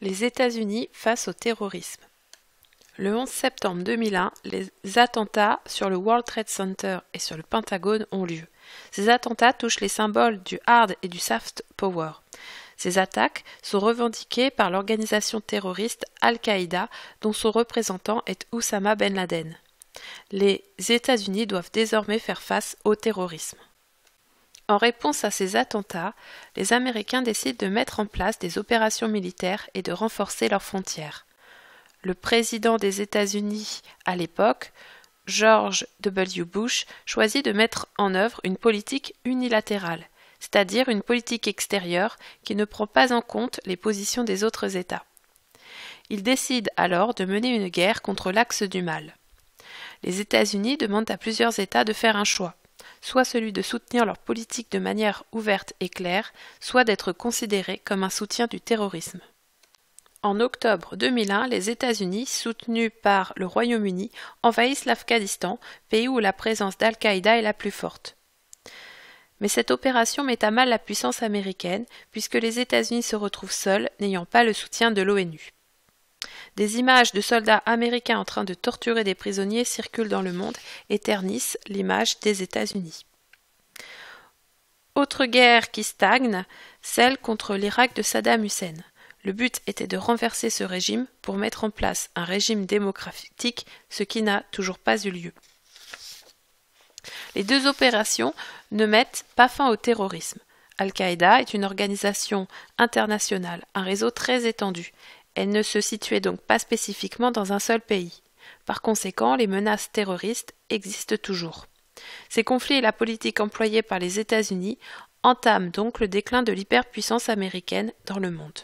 Les États-Unis face au terrorisme. Le 11 septembre 2001, les attentats sur le World Trade Center et sur le Pentagone ont lieu. Ces attentats touchent les symboles du hard et du soft power. Ces attaques sont revendiquées par l'organisation terroriste Al-Qaïda, dont son représentant est Oussama Ben Laden. Les États-Unis doivent désormais faire face au terrorisme. En réponse à ces attentats, les Américains décident de mettre en place des opérations militaires et de renforcer leurs frontières. Le président des États-Unis à l'époque, George W. Bush, choisit de mettre en œuvre une politique unilatérale, c'est-à-dire une politique extérieure qui ne prend pas en compte les positions des autres États. Il décide alors de mener une guerre contre l'axe du mal. Les États-Unis demandent à plusieurs États de faire un choix, soit celui de soutenir leur politique de manière ouverte et claire, soit d'être considérés comme un soutien du terrorisme. En octobre 2001, les États-Unis, soutenus par le Royaume-Uni, envahissent l'Afghanistan, pays où la présence d'Al-Qaïda est la plus forte. Mais cette opération met à mal la puissance américaine, puisque les États-Unis se retrouvent seuls, n'ayant pas le soutien de l'ONU. Des images de soldats américains en train de torturer des prisonniers circulent dans le monde et ternissent l'image des États-Unis. Autre guerre qui stagne, celle contre l'Irak de Saddam Hussein. Le but était de renverser ce régime pour mettre en place un régime démocratique, ce qui n'a toujours pas eu lieu. Les deux opérations ne mettent pas fin au terrorisme. Al-Qaïda est une organisation internationale, un réseau très étendu. Elle ne se situait donc pas spécifiquement dans un seul pays. Par conséquent, les menaces terroristes existent toujours. Ces conflits et la politique employée par les États-Unis entament donc le déclin de l'hyperpuissance américaine dans le monde.